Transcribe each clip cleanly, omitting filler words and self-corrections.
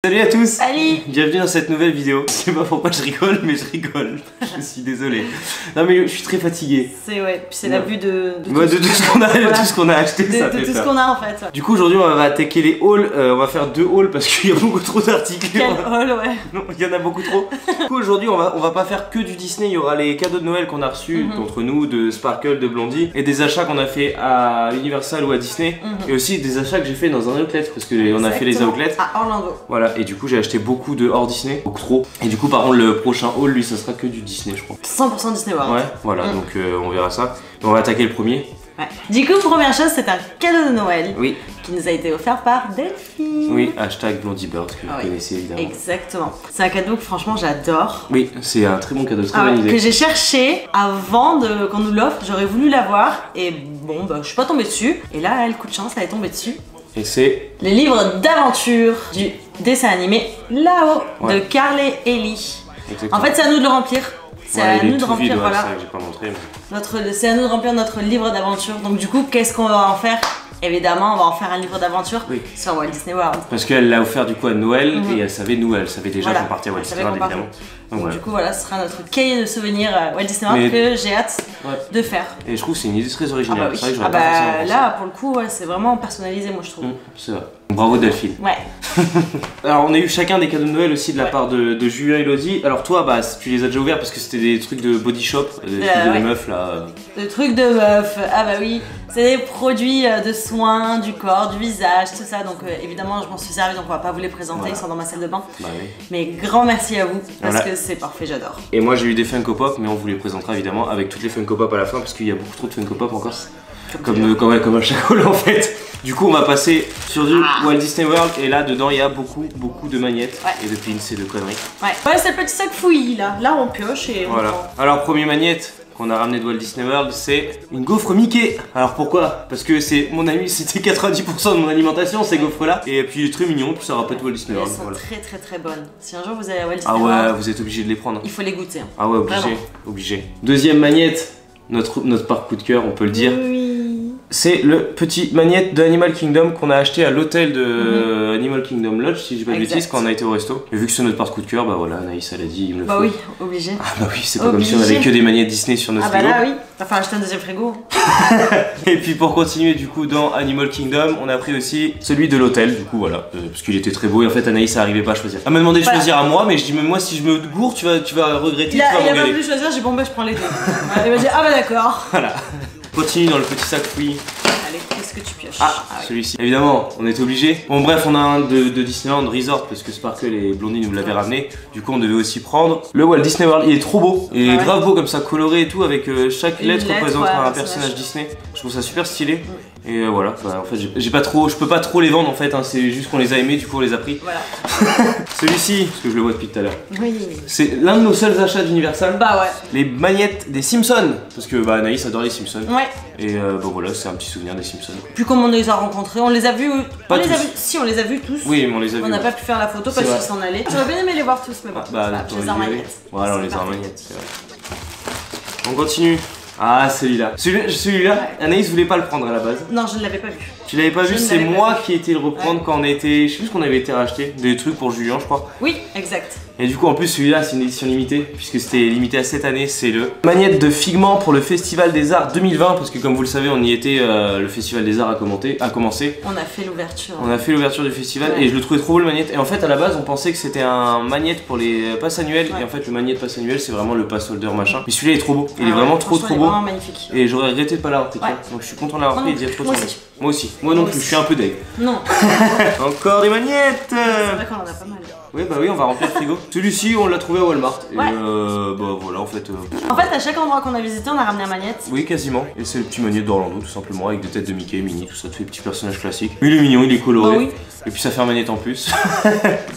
Salut à tous. Salut. Bienvenue dans cette nouvelle vidéo. Je sais pas pourquoi je rigole, mais je rigole. Je suis désolé. Non mais je suis très fatigué. C'est ouais, puis c'est la vue de tout ce qu'on a, voilà. Tout ce qu'on a acheté, ça fait tout peur. Ce qu'on a en fait. Du coup aujourd'hui on va attaquer les hauls. On va faire 2 hauls parce qu'il y a beaucoup trop d'articles. Quel haul, ouais. Non, il y en a beaucoup trop. Du coup aujourd'hui on va pas faire que du Disney. Il y aura les cadeaux de Noël qu'on a reçus d'entre nous, de Sparkle, de Blondie, et des achats qu'on a fait à Universal ou à Disney, et aussi des achats que j'ai fait dans un outlet parce que on a fait les outlets à Orlando. Voilà, et du coup j'ai acheté beaucoup de hors Disney, beaucoup trop. Et du coup par contre le prochain haul lui ça sera que du Disney je crois. 100% Disney World. Ouais, voilà, donc on verra ça. On va attaquer le premier. Ouais. Du coup première chose c'est un cadeau de Noël. Oui. Qui nous a été offert par Delphine. Oui, hashtag BlondieBird que vous connaissez évidemment. Exactement. C'est un cadeau que franchement j'adore. Oui, c'est un très bon cadeau, très bonne idée. Que j'ai cherché avant qu'on nous l'offre, j'aurais voulu l'avoir et bon bah je suis pas tombée dessus. Et là elle, coup de chance, elle est tombée dessus. Et c'est les livres d'aventure du dessin animé Là-haut de Carl et Ellie. Exactement. En fait c'est à nous de le remplir. C'est à nous de remplir, vide, voilà. C'est que j'ai pas montré, mais... C'est à nous de remplir notre livre d'aventure. Donc du coup, qu'est-ce qu'on va en faire? Évidemment, on va en faire un livre d'aventure sur Walt Disney World. Parce qu'elle l'a offert du coup à Noël et elle savait déjà qu'on partait à Walt Disney World évidemment. Donc du coup voilà, ce sera notre cahier de souvenirs Walt Disney World que j'ai hâte de faire. Et je trouve que c'est une idée très originale. Ah bah oui. Ah bah là pour le coup c'est vraiment personnalisé moi je trouve. C'est vrai. Bravo Delphine. Ouais. Alors on a eu chacun des cadeaux de Noël aussi de la part de Julien et Elodie. Alors toi bah tu les as déjà ouverts parce que c'était des trucs de body shop, des trucs de meufs là. Des trucs de meufs, ah bah oui. C'est des produits de soins, du corps, du visage, tout ça. Donc évidemment je m'en suis servi donc on va pas vous les présenter, ils sont dans ma salle de bain. Bah oui. Mais grand merci à vous parce que c'est parfait, j'adore. Et moi j'ai eu des Funko Pop mais on vous les présentera évidemment avec toutes les Funko Pop à la fin parce qu'il y a beaucoup trop de Funko Pop encore. Comme un chacal en fait. Du coup on va passer sur du Walt Disney World et là dedans il y a beaucoup de magnettes et de pins et de conneries. Ouais, c'est le petit sac fouillis là. Là on pioche et on prend. Alors premier magnette qu'on a ramené de Walt Disney World, c'est une gaufre Mickey. Alors pourquoi? Parce que c'est mon ami, c'était 90% de mon alimentation ces gaufres là. Et puis il est très mignon, puis ça rappelle Walt Disney World. Elles sont très bonnes. Si un jour vous allez à Walt Disney World, ah ouais, vous êtes obligé de les prendre. Il faut les goûter. Ah ouais, obligé. Deuxième magnette, notre parc coup de cœur, on peut le dire. Oui. C'est le petit magnette de Animal Kingdom qu'on a acheté à l'hôtel de Animal Kingdom Lodge, si je dis pas de bêtises, quand on a été au resto. Et vu que c'est notre parc coup de cœur, bah voilà, Anaïs elle a dit, il me le faut. Bah oui, obligé. Ah bah oui, c'est pas comme si on avait que des magnettes Disney sur notre frigo. Ah bah là oui, enfin acheter un deuxième frigo. Et puis pour continuer du coup dans Animal Kingdom, on a pris aussi celui de l'hôtel, du coup voilà, parce qu'il était très beau et en fait Anaïs ça arrivait pas à choisir. Elle m'a demandé de choisir à moi, mais je dis mais moi si je me gourre tu vas regretter, tu vas m'engueuler. Il a pas voulu choisir, j'ai dit bon bah je prends les deux. Il m'a dit ah bah d'accord. Voilà. Continue dans le petit sac fouillis. Allez, qu'est-ce que tu pioches? Celui-ci. Évidemment, on est obligé. Bon bref, on a un de Disneyland Resort parce que Sparkle et Blondie nous l'avaient ramené. Du coup, on devait aussi prendre le Walt Disney World. Il est trop beau. Il est grave beau comme ça, coloré et tout, avec chaque lettre représente un personnage Disney. Je trouve ça super stylé. Et voilà, en fait, je peux pas trop les vendre en fait. Hein, c'est juste qu'on les a aimés, du coup on les a pris. Voilà. Celui-ci, parce que je le vois depuis tout à l'heure. Oui. C'est l'un de nos seuls achats d'Universal. Bah ouais. Les magnettes des Simpsons, parce que bah Anaïs adore les Simpsons. Ouais. Et bon voilà, c'est un petit souvenir des Simpsons. Puis comme on les a rencontrés, on les a vus. Si, on les a vus tous. Oui, mais on les a vus. On n'a pas pu faire la photo parce qu'ils s'en allaient. J'aurais bien aimé les voir tous, mais bon. Je les ai en magnettes. Voilà, on les a en magnettes, c'est vrai. On continue. Ah, celui-là. Celui-là, Anaïs voulait pas le prendre à la base. Non, je ne l'avais pas vu. Tu l'avais pas vu, c'est moi qui ai été le reprendre quand on a été. Je sais plus ce qu'on avait été racheter. Des trucs pour Julien, je crois. Oui, exact. Et du coup, en plus, celui-là, c'est une édition limitée, puisque c'était limité à cette année. C'est le magnette de Figment pour le Festival des Arts 2020, parce que comme vous le savez, on y était, le Festival des Arts a commencé. On a fait l'ouverture. On a fait l'ouverture du festival et je le trouvais trop beau le magnette. Et en fait, à la base, on pensait que c'était un magnette pour les passes annuelles. Et en fait, le magnette passe annuel, c'est vraiment le pass holder machin. Mais celui-là est trop beau. Il est vraiment trop beau. Vraiment magnifique. Et j'aurais regretté de pas l'avoir pris. Donc je suis content de l'avoir pris et d'y être trop Moi aussi. Moi non plus, je suis un peu deg. Non. Encore des magnettes. C'est vrai qu'on en a pas mal. Oui bah oui, on va remplir le frigo. Celui-ci on l'a trouvé à Walmart. Et bah voilà en fait. En fait à chaque endroit qu'on a visité on a ramené un magnette. Oui quasiment. Et c'est le petit magnette d'Orlando tout simplement avec des têtes de Mickey, Minnie, tout ça, tous les petits personnages classiques. Mais il est mignon, il est coloré. Oui. Et puis ça fait un magnette en plus.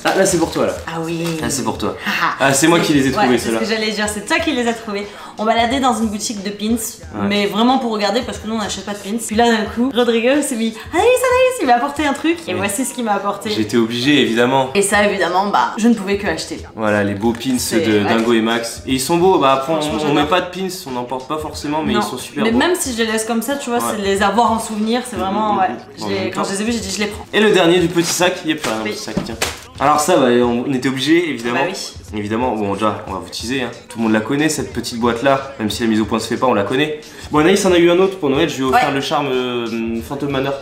Ah là c'est pour toi là. Ah oui. Ah c'est pour toi. Ah c'est moi qui les ai trouvés ceux-là. C'est ce que j'allais dire, c'est toi qui les as trouvés. On baladait dans une boutique de pins, mais vraiment pour regarder parce que nous on n'achète pas de pins. Puis là d'un coup, Rodrigo s'est mis Anaïs, il m'a apporté un truc et voici ce qu'il m'a apporté. J'étais obligé évidemment. Et ça évidemment bah je ne pouvais que acheter. Voilà les beaux pins de Dingo et Max. Et ils sont beaux, bah après on met pas de pins, on n'en porte pas forcément mais ils sont super beaux. Mais même si je les laisse comme ça tu vois, c'est de les avoir en souvenir, c'est vraiment quand je les ai vus j'ai dit je les prends. Et le dernier du petit sac, il y a plein un petit sac tiens. Alors ça, bah, on était obligé évidemment. Bah oui. Évidemment, bon déjà, on va vous teaser, hein. Tout le monde la connaît cette petite boîte là, même si la mise au point se fait pas, on la connaît. Bon, Anaïs en a eu un autre pour Noël, je lui ai offert le charme Phantom Manor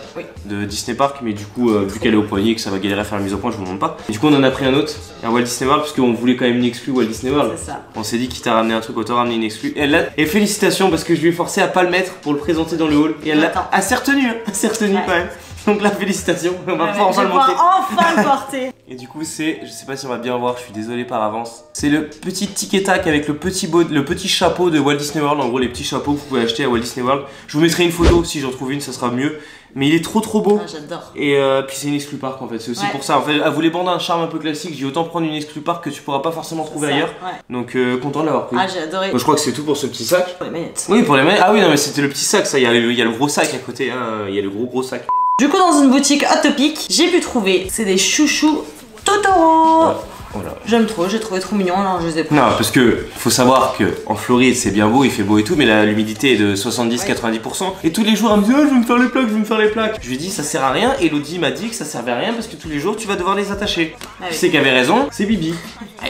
de Disney Park, mais du coup, vu qu'elle est au poignet, que ça va galérer à faire la mise au point, je vous montre pas. Et du coup, on en a pris un autre, un Walt Disney World, parce qu'on voulait quand même une exclue Walt Disney World. C'est ça. On s'est dit, quitte à ramener un truc, autant ramener une exclue. Et félicitations, parce que je lui ai forcé à pas le mettre pour le présenter dans le hall. Et elle s'est retenue, hein. Elle s'est retenue quand même. Donc la félicitation, on va pouvoir enfin le montrer. Enfin le porter. Et du coup c'est, je sais pas si on va bien voir, je suis désolé par avance. C'est le petit tic et tac avec le petit chapeau de Walt Disney World. En gros les petits chapeaux que vous pouvez acheter à Walt Disney World. Je vous mettrai une photo, si j'en trouve une ça sera mieux. Mais il est trop beau. Ah, j'adore. Et puis c'est une exclu park en fait, c'est aussi pour ça. En fait, à vous les bandes un charme un peu classique, j'ai autant prendre une exclu park que tu pourras pas forcément trouver ailleurs. Donc content de l'avoir pris. Ah j'ai adoré. Je crois que c'est tout pour ce petit sac. Pour les manettes. Oui pour les manettes. Ah oui non mais c'était le petit sac ça, il y a le gros sac à côté, hein. Il y a le gros sac. Du coup dans une boutique Hot Topic, j'ai pu trouver, c'est des chouchous Totoro. Ouais. Voilà. J'aime trop, j'ai trouvé trop mignon, alors je les ai pris. Non, parce que faut savoir que en Floride c'est bien beau, il fait beau et tout, mais l'humidité est de 70-90%. Et tous les jours elle me dit oh, je vais me faire les plaques, je vais me faire les plaques. Je lui ai dit ça sert à rien, et Elodie m'a dit que ça servait à rien parce que tous les jours tu vas devoir les attacher. Tu sais qu'elle avait raison, c'est Bibi.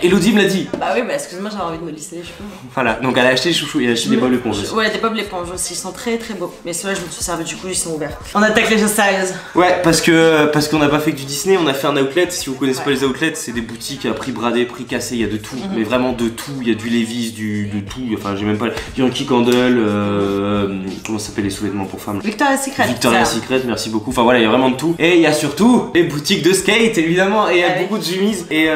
Elodie me l'a dit. Bah oui, bah excuse-moi, j'avais envie de me lisser les cheveux. Voilà, donc elle a acheté les chouchous, et elle a acheté des bols d'éponge aussi. Ouais, des bols d'éponge aussi, ils sont très beaux. Mais ceux-là je me suis servi, du coup ils sont ouverts. On attaque les choses sérieuses. Ouais, parce qu'on n'a pas fait que du Disney, on a fait un outlet. Si vous connaissez pas les outlets, c'est des boutiques à prix bradé, prix cassé, il y a de tout, mais vraiment de tout. Il y a du Levi's, de tout, enfin j'ai même pas. Yankee Candle, comment ça s'appelle les sous-vêtements pour femmes? Victoria's Secret. Victoria's Secret, merci beaucoup. Enfin voilà, il y a vraiment de tout. Et il y a surtout les boutiques de skate évidemment, et il y a beaucoup de Jimmy's. Et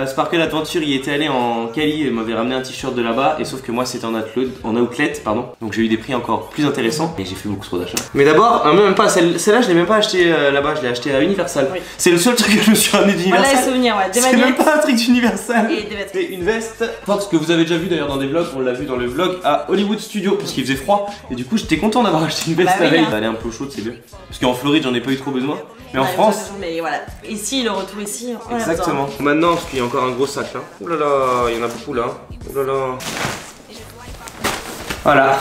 Sparkle Adventure y était allé en Cali et m'avait ramené un t-shirt de là-bas, et sauf que moi c'était en outlet, pardon. Donc j'ai eu des prix encore plus intéressants, et j'ai fait beaucoup trop d'achats. Mais d'abord, même pas, celle-là je l'ai même pas acheté là-bas, je l'ai acheté à Universal. C'est le seul truc que je me suis ramené d'Universal. Voilà les souvenirs, ouais. C'est même pas un truc d'Universal. Et une veste. Ce que vous avez déjà vu d'ailleurs dans des vlogs, on l'a vu dans le vlog à Hollywood Studio parce qu'il faisait froid, et du coup j'étais content d'avoir acheté une veste la veille. Elle est un peu chaude, c'est bien. Parce qu'en Floride j'en ai pas eu trop besoin. Mais en France. Mais voilà, ici le retour ici. Exactement. Maintenant, parce qu'il y a encore un gros sac là. Oh là là, il y en a beaucoup là. Oh là là. Voilà.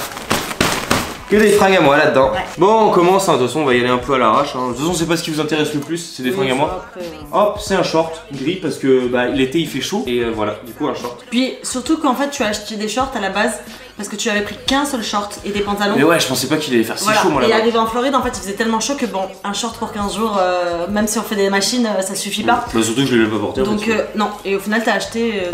Que des fringues à moi là-dedans. Bon, on commence, hein. De toute façon on va y aller un peu à l'arrache. Hein. De toute façon c'est pas ce qui vous intéresse le plus, c'est des fringues à moi. Hop, c'est un short gris parce que l'été il fait chaud, et voilà, du coup un short. Puis surtout qu'en fait tu as acheté des shorts à la base parce que tu avais pris qu'un seul short et des pantalons. Mais ouais, je pensais pas qu'il allait faire si chaud moi là-bas. Et arrivé en Floride en fait il faisait tellement chaud que bon, un short pour 15 jours, même si on fait des machines, ça suffit pas. Bah surtout que je l'ai pas porté. Donc non, et au final t'as acheté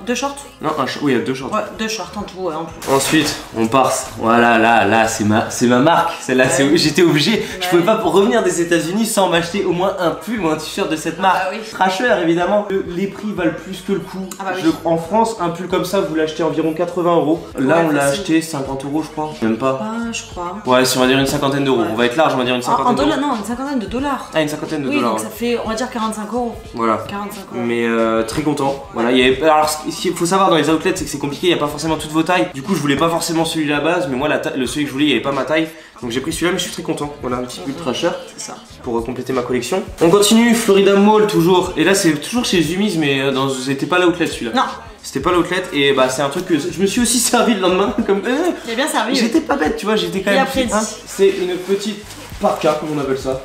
deux shorts. Non, oui, il y a deux shorts. Ouais, deux shorts en tout, en plus. Ensuite, on part. Voilà, là, c'est ma marque. Celle-là, j'étais obligé. Je pouvais pas revenir des États-Unis sans m'acheter au moins un pull ou un t-shirt de cette marque. Trasher, évidemment. Les prix valent plus que le coût. En France, un pull comme ça, vous l'achetez environ 80 €. Là, on l'a acheté 50 € je crois. Même pas. Je crois. Ouais, si on va dire une cinquantaine d'euros. On va être large, on va dire une cinquantaine d'euros. Non, une cinquantaine de dollars. Ah, une cinquantaine de oui, dollars. Donc ça fait, on va dire 45 €. Voilà. 45 €. Mais très content. Voilà. Alors, ce qu'il faut savoir dans les outlets, c'est que c'est compliqué. Il n'y a pas forcément toutes vos tailles. Du coup, je voulais pas forcément celui-là à base, mais moi, celui que je voulais, il n'y avait pas ma taille. Donc j'ai pris celui-là, mais je suis très content. Voilà, un petit pull Trasher. C'est ça. Pour compléter ma collection. On continue, Florida Mall toujours. Et là, c'est toujours chez Zumiez, mais c'était pas l'outlet celui-là. Non. C'était pas l'outlet, et c'est un truc que je me suis aussi servi le lendemain. Comme j'ai bien servi. J'étais pas bête, tu vois, j'étais quand même. C'est une petite parka, comme on appelle ça.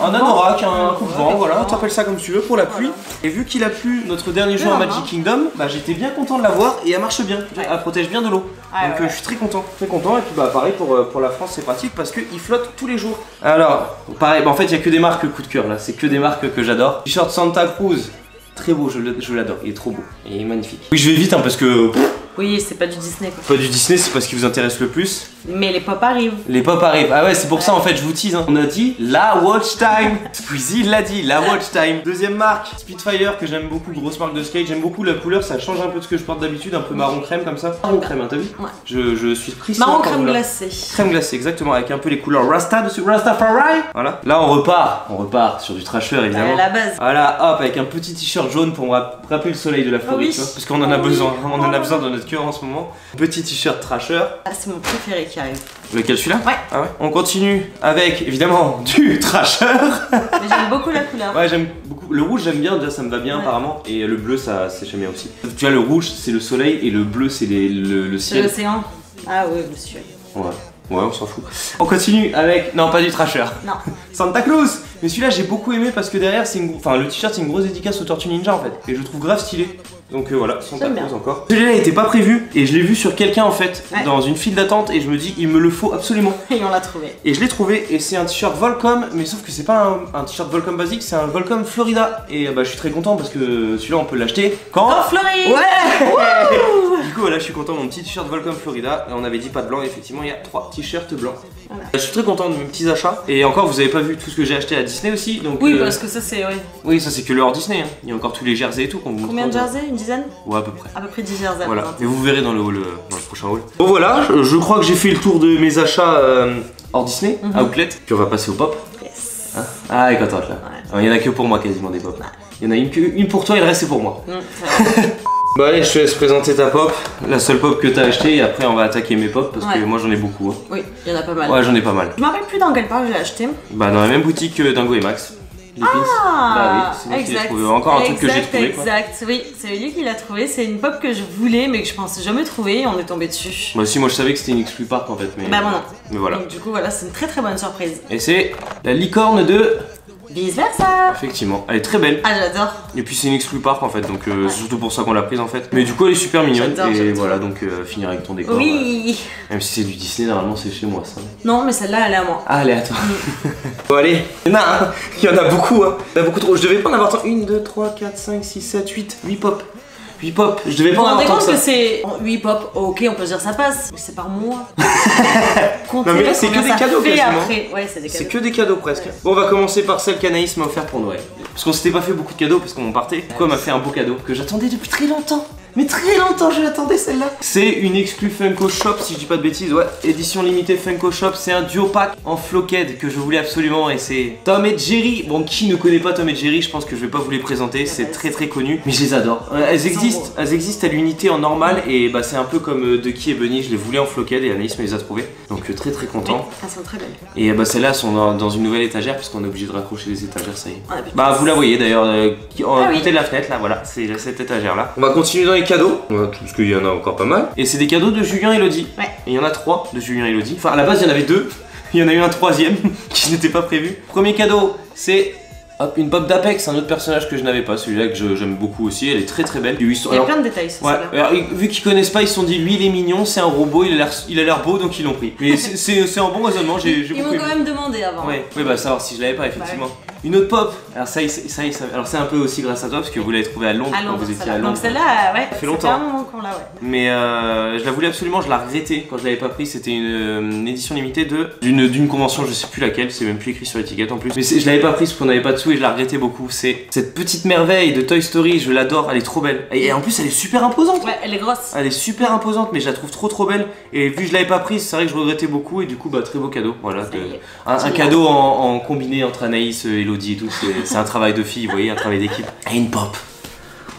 Un anorak, un coupe-vent, voilà, tu appelles ça comme tu veux pour la pluie. Et vu qu'il a plu notre dernier jour à Magic Kingdom, j'étais bien content de l'avoir, et elle marche bien, elle protège bien de l'eau. Donc je suis très content, et puis pareil pour la France c'est pratique parce qu'il flotte tous les jours. Alors, pareil, en fait il y a que des marques coup de cœur là, c'est que des marques que j'adore. T-shirt Santa Cruz, très beau, je l'adore, il est trop beau, il est magnifique. Oui, je vais vite parce que... Oui, c'est pas du Disney quoi. Pas du Disney, c'est pas ce qui vous intéresse le plus. Mais les pop arrivent. Les pop arrivent. Ah ouais, c'est pour ça en fait, je vous tease. On a dit la watch time. Squeezie l'a dit, la watch time. Deuxième marque, Spitfire, que j'aime beaucoup, grosse marque de skate. J'aime beaucoup la couleur, ça change un peu de ce que je porte d'habitude, un peu marron crème comme ça. Marron crème, hein, t'as vu? Ouais. Je suis pris marron crème glacée. Crème glacée, exactement, avec un peu les couleurs Rasta dessus, Rastafari. Voilà. Là on repart sur du Trasher évidemment. À la base. Voilà, hop, avec un petit t-shirt jaune pour me rappeler le soleil de la Floride, tu vois, parce qu'on en a besoin. On en a besoin dans notre cœur en ce moment. Petit t-shirt Trasher. Ah, c'est mon préféré qui arrive. Lequel, celui-là? Ouais. Ah ouais. On continue avec évidemment du Trasher. Mais j'aime beaucoup la couleur. Ouais, j'aime beaucoup. Le rouge j'aime bien, déjà ça me va bien apparemment. Et le bleu ça j'aime bien aussi. Tu vois, le rouge c'est le soleil et le bleu c'est le ciel. C'est l'océan. Ah ouais, le ciel. Ouais, on s'en fout. On continue avec. Non, pas du Trasher. Non. Santa Cruz. Mais celui-là j'ai beaucoup aimé parce que derrière c'est le t-shirt c'est une grosse dédicace aux Tortues Ninja en fait. Et je le trouve grave stylé. Donc voilà, son tacos encore. Celui-là il était pas prévu et je l'ai vu sur quelqu'un en fait, dans une file d'attente et je me dis il me le faut absolument. Et on l'a trouvé. Et je l'ai trouvé et c'est un t-shirt Volcom, mais sauf que c'est pas un t-shirt Volcom basique, c'est un Volcom Florida. Et bah je suis très content parce que celui-là on peut l'acheter quand... En Floride. Ouais. Du coup voilà, je suis content, mon petit t-shirt Volcom Florida. Et on avait dit pas de blanc et effectivement il y a 3 t-shirts blancs. Voilà. Je suis très content de mes petits achats. Et encore vous avez pas vu tout ce que j'ai acheté à Disney aussi donc, oui parce que ça c'est... Oui ça c'est que le hors Disney hein. Il y a encore tous les jerseys et tout qu'on vous montre. Combien de jerseys? Une dizaine? Ouais à peu près. À peu près 10 jerseys. Voilà, et vous verrez dans le prochain haul. Bon voilà, je crois que j'ai fait le tour de mes achats hors Disney, Outlet. Puis on va passer au pop. Yes. Hein, ah et contente là. Il y en a que pour moi quasiment des pop. Il y en a une pour toi et le reste c'est pour moi. Bah allez, je te laisse présenter ta pop, la seule pop que t'as acheté et après on va attaquer mes pop parce que moi j'en ai beaucoup. Hein. Oui, il y en a pas mal. Ouais, j'en ai pas mal. Je me rappelle plus dans quelle part je l'ai acheté. Bah dans la même boutique que Dingo et Max. Bah oui, c'est lui qui l'a trouvé. Encore un truc que j'ai trouvé. Exact, oui, c'est lui qui l'a trouvé. C'est une pop que je voulais mais que je pensais jamais trouver et on est tombé dessus. Moi aussi, moi je savais que c'était une exclu park en fait. Mais... Bah moi non. Mais voilà. Donc du coup, voilà, c'est une très très bonne surprise. Et c'est la licorne de... Vice versa. Effectivement, elle est très belle. Ah j'adore. Et puis c'est une exclu park en fait, donc c'est surtout pour ça qu'on l'a prise en fait. Mais du coup elle est super mignonne et voilà donc finir avec ton décor. Oui. Même si c'est du Disney, normalement c'est chez moi ça. Non mais celle-là elle est à moi. Ah elle est à toi. Bon allez, il y en a hein. Il y en a beaucoup hein. Il y en a beaucoup trop. Je devais pas en avoir tant. 1, 2, 3, 4, 5, 6, 7, 8 pop. 8 pop, je devais pas en avoir tant que ça. que c'est 8 pop, ok on peut dire ça passe, mais c'est par mois. Non mais là c'est que des cadeaux quasiment. Ouais, c'est des cadeaux. C'est que des cadeaux presque. Bon on va commencer par celle qu'Anaïs m'a offert pour Noël. Parce qu'on s'était pas fait beaucoup de cadeaux parce qu'on partait. Du coup elle m'a fait un beau cadeau que j'attendais depuis très longtemps. Mais très longtemps je l'attendais celle-là. C'est une exclue Funko Shop si je dis pas de bêtises, ouais. Édition limitée Funko Shop, c'est un duo pack en floquette que je voulais absolument et c'est Tom et Jerry. Bon qui ne connaît pas Tom et Jerry, je pense que je vais pas vous les présenter, c'est très très connu. Mais je les adore. Elles existent à l'unité en normal et bah c'est un peu comme Ducky et Bunny, je les voulais en floquette et Anaïs me les a trouvées. Donc très très content. Elles sont très belles. Et bah celles-là sont dans une nouvelle étagère puisqu'on est obligé de raccrocher les étagères, ça y est. Bah vous la voyez d'ailleurs, à côté de la fenêtre là, voilà, c'est cette étagère là. On va continuer dans les cadeaux. Parce qu'il y en a encore pas mal. Et c'est des cadeaux de Julien et Elodie. Ouais. Et il y en a 3 de Julien et Elodie. Enfin, à la base, il y en avait 2. Il y en a eu un 3ème qui n'était pas prévu. Premier cadeau, c'est une pop d'Apex, un autre personnage que je n'avais pas. Celui-là que j'aime beaucoup aussi. Elle est très très belle. Il y a plein de détails, ça. Ouais. Alors, vu qu'ils connaissent pas, ils se sont dit lui il est mignon, c'est un robot, il a l'air beau donc ils l'ont pris. Mais c'est un bon raisonnement. Ils m'ont quand même demandé avant. Ouais, bah savoir si je l'avais pas effectivement. Une autre pop, alors alors c'est un peu aussi grâce à toi parce que vous l'avez trouvé à Londres quand vous étiez à Londres. Donc celle-là, ouais, ça fait longtemps. un moment qu'on l'a, ouais. Mais je la voulais absolument, je la regrettais quand je l'avais pas pris. C'était une édition limitée d'une convention, je sais plus laquelle, c'est même plus écrit sur l'étiquette en plus. Mais je l'avais pas prise parce qu'on avait pas de sous et je la regrettais beaucoup. C'est cette petite merveille de Toy Story, je l'adore, elle est trop belle. Et en plus elle est super imposante. Ouais, elle est grosse. Elle est super imposante, mais je la trouve trop belle. Et vu que je l'avais pas prise, c'est vrai que je regrettais beaucoup et du coup bah très beau cadeau. Voilà, un cadeau en combiné entre Anaïs, Elodie et tout. C'est un travail de fille, vous voyez, un travail d'équipe. Et une pop.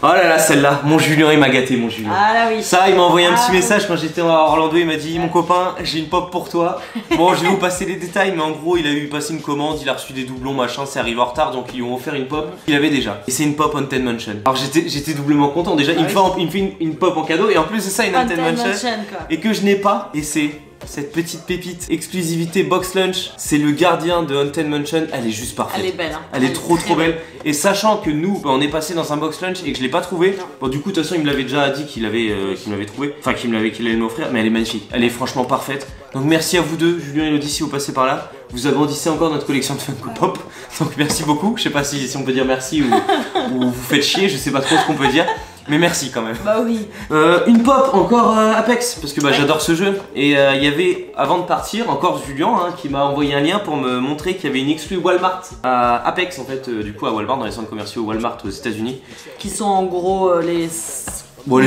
Oh là là, celle-là, mon Julien, il m'a gâté, mon Julien. Ah là oui. Ça, il m'a envoyé un petit message quand j'étais à Orlando, il m'a dit mon copain, j'ai une pop pour toi. Bon, je vais vous passer les détails, mais en gros, il a eu passé une commande, il a reçu des doublons, machin, c'est arrivé en retard, donc ils lui ont offert une pop qu'il avait déjà. Et c'est une pop Haunted Mansion. Alors j'étais doublement content, déjà, il me fait une pop en cadeau, et en plus c'est ça, une Haunted Mansion. Et que je n'ai pas, et c'est cette petite pépite, exclusivité Box Lunch, c'est le gardien de Haunted Mansion, elle est juste parfaite. Elle est belle, hein. Elle est trop belle. Et sachant que nous, on est passé dans un Box Lunch et que je l'ai pas trouvé, bon du coup de toute façon il me l'avait déjà dit qu'il m'avait trouvé, enfin qu'il allait m'offrir, mais elle est magnifique, elle est franchement parfaite. Donc merci à vous deux, Julien et Elodie si vous passez par là, vous agrandissez encore notre collection de Funko Pop, donc merci beaucoup, je sais pas si on peut dire merci ou vous faites chier, je sais pas trop ce qu'on peut dire. Mais merci quand même. Bah oui. Une pop encore Apex parce que bah, j'adore ce jeu. Et il y avait avant de partir encore Julien qui m'a envoyé un lien pour me montrer qu'il y avait une exclue Walmart à Apex en fait du coup à Walmart dans les centres commerciaux Walmart aux États-Unis. Qui sont en gros les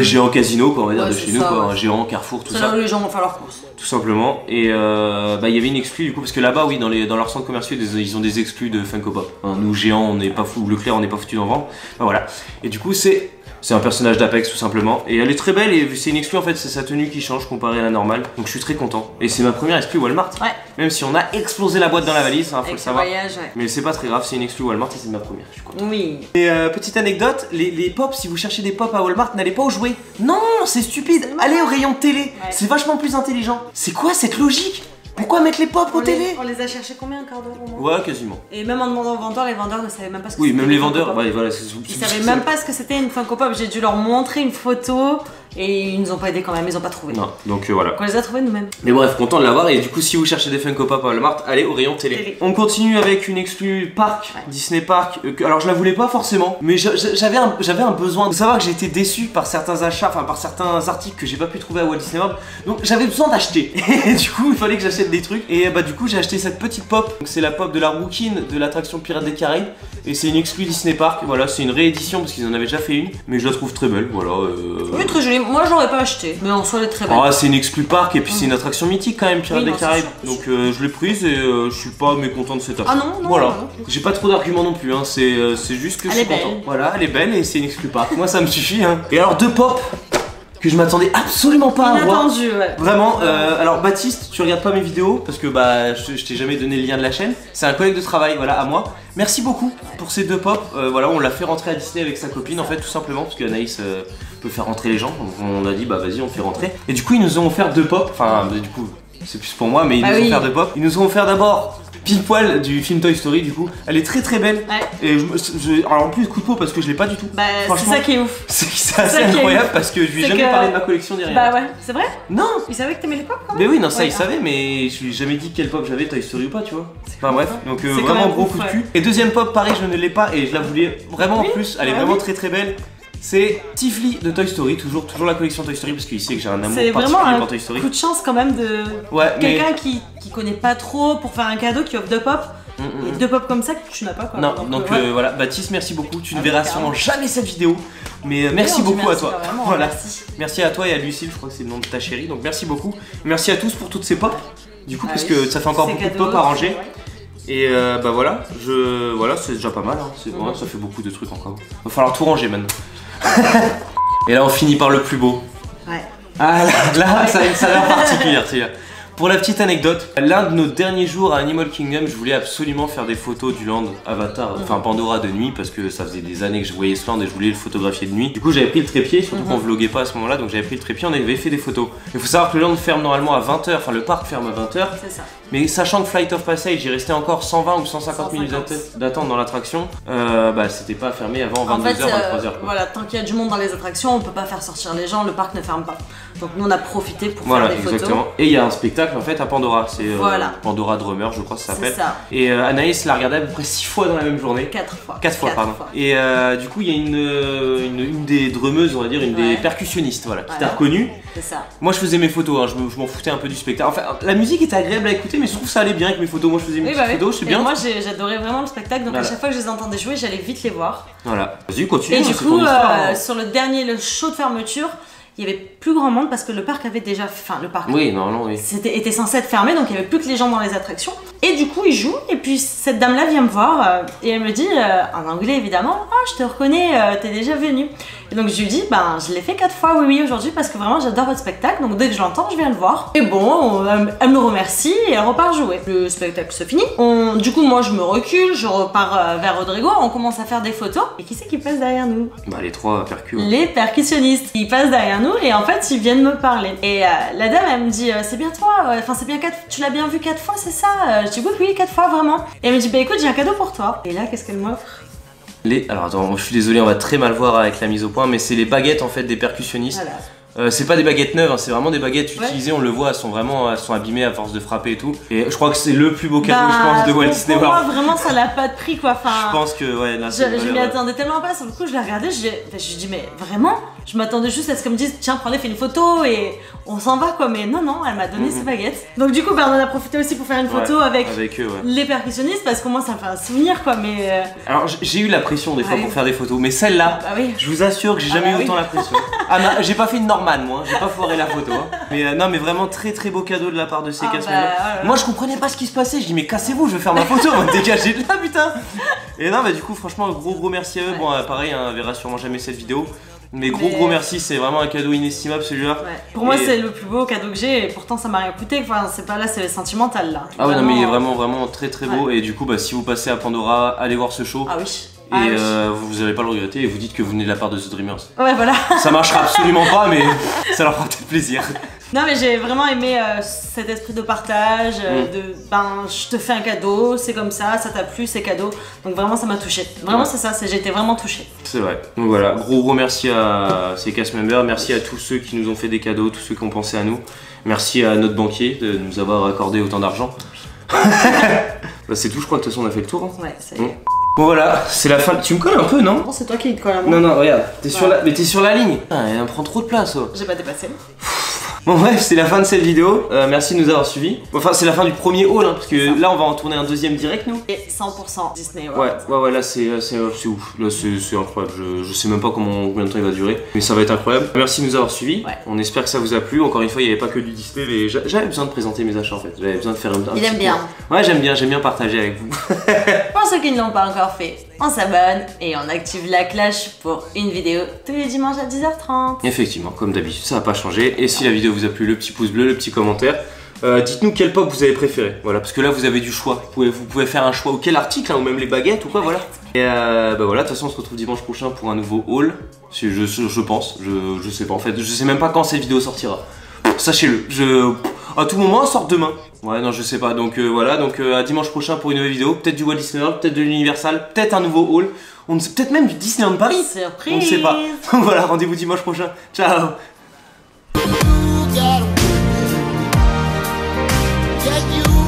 géants casinos quoi on va dire de chez nous quoi, géants Carrefour tout ça. C'est là où les gens vont faire leurs courses. Tout simplement. Et bah il y avait une exclue du coup parce que là-bas oui dans leurs centres commerciaux ils ont des exclus de Funko Pop. Nous géants on n'est pas fou, Leclerc on n'est pas foutu d'en vendre. Bah, voilà. Et du coup c'est un personnage d'Apex tout simplement et elle est très belle et c'est une exclue en fait c'est sa tenue qui change comparée à la normale donc je suis très content et c'est ma première exclue Walmart. Ouais. Même si on a explosé la boîte dans la valise, faut le savoir. Voyage, ouais. Mais c'est pas très grave, c'est une exclue Walmart et c'est ma première, je suis content. Oui. Et petite anecdote, les pops, si vous cherchez des pops à Walmart, n'allez pas aux jouets. Non, c'est stupide, allez au rayon télé, c'est vachement plus intelligent. C'est quoi cette logique ? Pourquoi mettre les pop aux télé? On les a cherchés combien, un quart d'heure au moins? Ouais, quasiment. Et même en demandant aux vendeurs, les vendeurs ne savaient même pas ce que c'était. c'était. Oui, même les vendeurs, ouais, voilà. Ils savaient même pas ce que c'était une Funko Pop. J'ai dû leur montrer une photo et ils nous ont pas aidé quand même, ils ont pas trouvé. Non, donc voilà. On les a trouvés nous-mêmes. Mais bref, content de l'avoir. Et du coup, si vous cherchez des Funko Pop à Walmart, allez au rayon télé. On continue avec une exclue parc, Disney Park. Alors je la voulais pas forcément, mais j'avais un besoin de savoir que j'ai été déçu par certains achats, enfin par certains articles que j'ai pas pu trouver à Walt Disney World. Donc j'avais besoin d'acheter. Et du coup, il fallait que j'achète des trucs. Et bah du coup, j'ai acheté cette petite pop. Donc c'est la pop de la Rookin de l'attraction Pirates des Caraïbes. Et c'est une exclue Disney Park. Voilà, c'est une réédition parce qu'ils en avaient déjà fait une. Mais je la trouve très belle. Voilà. Oui, très jolie. Moi, je l'aurais pas acheté, mais en soi, elle est très belle. Ah, c'est une exclue parc et puis c'est une attraction mythique quand même, Pirates des Caraïbes. Donc je l'ai prise et je suis pas mécontent de cette achat. Ah non, non. Voilà. J'ai pas trop d'arguments non plus. Hein. C'est juste que je suis content. Belle. Voilà, elle est belle et c'est une exclue parc. Moi, ça me suffit. Hein. Et alors deux pop que je m'attendais absolument pas à voir. Inattendu, ouais. Vraiment, alors Baptiste, tu regardes pas mes vidéos parce que bah je t'ai jamais donné le lien de la chaîne. C'est un collègue de travail, voilà, à moi. Merci beaucoup pour ces deux pop. Voilà, on l'a fait rentrer à Disney avec sa copine en fait, tout simplement parce qu'Anaïs peut faire rentrer les gens. Donc on a dit bah vas-y, on fait rentrer. Et du coup ils nous ont offert deux pop. Enfin du coup c'est plus pour moi, mais ils nous ont offert deux pop. Ils nous ont offert d'abord pile poil du film Toy Story, du coup elle est très très belle. Et alors en plus coup de peau parce que je l'ai pas du tout. Bah c'est ça qui est ouf. C'est assez incroyable parce que je lui ai jamais parlé de ma collection ni rien. Bah ouais, c'est vrai. Non. Il savait que t'aimais les pop quand même. Mais oui, non, ça il savait, mais je lui ai jamais dit quel pop j'avais, Toy Story ou pas, tu vois. Enfin bref, donc vraiment gros coup de cul. Et deuxième pop, pareil, je ne l'ai pas et je la voulais vraiment en plus, elle est vraiment très très belle. C'est Tifly de Toy Story, toujours la collection Toy Story parce qu'il sait que j'ai un amour particulier pour Toy Story. C'est vraiment un coup de chance quand même de quelqu'un qui connaît pas trop pour faire un cadeau qui offre deux pop. Et deux pop comme ça que tu n'as pas quoi. Non, donc voilà, Baptiste, merci beaucoup. Tu ne verras sûrement jamais cette vidéo, mais merci beaucoup à toi. Vraiment, voilà, merci à toi et à Lucille, je crois que c'est le nom de ta chérie. Donc merci beaucoup. Merci à tous pour toutes ces pop. Du coup, parce que ça fait encore beaucoup de pop à ranger. Et bah voilà, c'est déjà pas mal. Hein. Ça fait beaucoup de trucs encore. Va falloir tout ranger maintenant. Et là, on finit par le plus beau. Ouais. Ah là, ça a une saveur particulière, tu vois. Pour la petite anecdote, l'un de nos derniers jours à Animal Kingdom, je voulais absolument faire des photos du land Avatar, enfin Pandora de nuit, parce que ça faisait des années que je voyais ce land et je voulais le photographier de nuit. Du coup, j'avais pris le trépied, surtout qu'on vloguait pas à ce moment-là, donc j'avais pris le trépied, on avait fait des photos. Il faut savoir que le land ferme normalement à 20h, enfin le parc ferme à 20h. C'est ça. Mais sachant que Flight of Passage, il restait encore 120 ou 150 minutes d'attente dans l'attraction, bah c'était pas fermé avant 22h, 23h. Voilà, tant qu'il y a du monde dans les attractions, on peut pas faire sortir les gens, le parc ne ferme pas. Donc nous on a profité pour faire des photos. Exactement. Et il y a un spectacle en fait à Pandora, c'est Pandora Drummer, je crois que ça s'appelle. Et Anaïs l'a regardé à peu près 6 fois dans la même journée. 4 fois. 4 fois, pardon. Et du coup il y a une des drummeuses, on va dire, une des percussionnistes, voilà, qui t'a reconnu. C'est ça. Moi je faisais mes photos, hein, je m'en foutais un peu du spectacle. Enfin, la musique était agréable à écouter, mais je trouve que ça allait bien avec mes photos. Moi je faisais mes petites photos, c'est bien. Moi j'adorais vraiment le spectacle, donc à chaque fois que je les entendais jouer, j'allais vite les voir. Voilà, vas-y, continue. Et du coup, sur le show de fermeture, il y avait plus grand monde parce que le parc avait déjà, le parc était censé être fermé, donc il y avait plus que les gens dans les attractions. Et du coup il joue et puis cette dame là vient me voir et elle me dit en anglais évidemment, je te reconnais, t'es déjà venu. Et donc je lui dis je l'ai fait 4 fois oui aujourd'hui parce que vraiment j'adore votre spectacle, donc dès que je l'entends je viens le voir. Et bon, elle me remercie et elle repart jouer. Le spectacle se finit, du coup moi je me recule, je repars vers Rodrigo, on commence à faire des photos. Et qui c'est qui passe derrière nous? Les 3 percus. Les percussionnistes, ils passent derrière nous et en fait ils viennent me parler. Et la dame elle me dit c'est bien toi, enfin c'est bien tu l'as bien vu 4 fois c'est ça? Je dis oui 4 fois vraiment. Et elle me dit écoute j'ai un cadeau pour toi. Et là qu'est-ce qu'elle m'offre? Alors attends, je suis désolé, on va très mal voir avec la mise au point, mais c'est les baguettes en fait des percussionnistes. Voilà. C'est pas des baguettes neuves, hein, c'est vraiment des baguettes utilisées, on le voit, elles sont abîmées à force de frapper et tout. Et je crois que c'est le plus beau cadeau je pense de Walt Disney World. Pour moi vraiment ça n'a pas de prix quoi. Je pense que là je m'y attendais tellement pas, sur le coup je l'ai regardé, je dis mais vraiment? Je m'attendais juste à ce qu'elle me dise tiens prends-les, fais une photo et on s'en va quoi, mais non elle m'a donné ses baguettes. Donc du coup on a profité aussi pour faire une photo avec eux, les percussionnistes parce qu'au moins ça me fait un souvenir quoi. Mais alors j'ai eu la pression des fois pour faire des photos, mais celle-là, je vous assure que j'ai jamais eu autant la pression. J'ai pas fait une Norman moi, j'ai pas foiré la photo. Mais non mais vraiment très très beau cadeau de la part de ces casse-là. Moi je comprenais pas ce qui se passait, je dis mais cassez-vous, je veux faire ma photo, dégagez de là putain. Et non du coup franchement gros merci à eux. Bon pareil, on verra sûrement jamais cette vidéo. Mais gros merci, c'est vraiment un cadeau inestimable celui-là. Pour moi c'est le plus beau cadeau que j'ai et pourtant ça m'a rien coûté, enfin c'est pas là, c'est sentimental là. Ah ouais non mais il est vraiment très beau et du coup si vous passez à Pandora, allez voir ce show. Et vous allez pas le regretter et vous dites que vous venez de la part de The Dreamers. Ouais voilà. Ça marchera absolument pas mais ça leur fera peut-être plaisir. Non mais j'ai vraiment aimé cet esprit de partage, je te fais un cadeau, c'est comme ça t'a plu, c'est cadeau. Donc vraiment ça m'a touché. Vraiment c'est ça, j'ai été vraiment touchée. C'est vrai. Donc voilà, gros merci à ces cast members, merci à tous ceux qui nous ont fait des cadeaux, tous ceux qui ont pensé à nous. Merci à notre banquier de nous avoir accordé autant d'argent. Bah, c'est tout, je crois que de toute façon on a fait le tour. Hein. Ouais, ça y est. Bon voilà, c'est la fin. Tu me colles un peu, non? Non, c'est toi qui te colle à moi. Non, regarde, t'es sur la ligne. Ah, elle prend trop de place. Oh. J'ai pas dépassé. Bon bref, c'est la fin de cette vidéo, merci de nous avoir suivis. Enfin c'est la fin du premier haul, hein, parce que là on va en tourner un deuxième direct nous. Et 100% Disney World. Ouais, là c'est ouf, là c'est incroyable, je sais même pas combien de temps il va durer, mais ça va être incroyable. Merci de nous avoir suivis, on espère que ça vous a plu, encore une fois il n'y avait pas que du Disney, mais j'avais besoin de présenter mes achats en fait, j'avais besoin de faire un Il aime bien. Ouais j'aime bien partager avec vous. Pour ceux qui ne l'ont pas encore fait, on s'abonne et on active la cloche pour une vidéo tous les dimanches à 10h30. Effectivement, comme d'habitude, ça n'a pas changé. Et si la vidéo vous a plu, le petit pouce bleu, le petit commentaire. Dites-nous quel pop vous avez préféré. Voilà, parce que là vous avez du choix. Vous pouvez faire un choix ou quel article, hein, ou même les baguettes ou quoi, voilà. Et bah voilà, de toute façon on se retrouve dimanche prochain pour un nouveau haul. Je pense, je sais pas en fait, je sais même pas quand cette vidéo sortira. Sachez-le, à tout moment elle sort demain. Ouais non je sais pas, donc voilà, donc à dimanche prochain pour une nouvelle vidéo, peut-être du Walt Disney World, peut-être de l'Universal, peut-être un nouveau haul, on ne sait peut-être même du Disneyland Paris. Surprise. On ne sait pas. Voilà, rendez-vous dimanche prochain. Ciao. Get you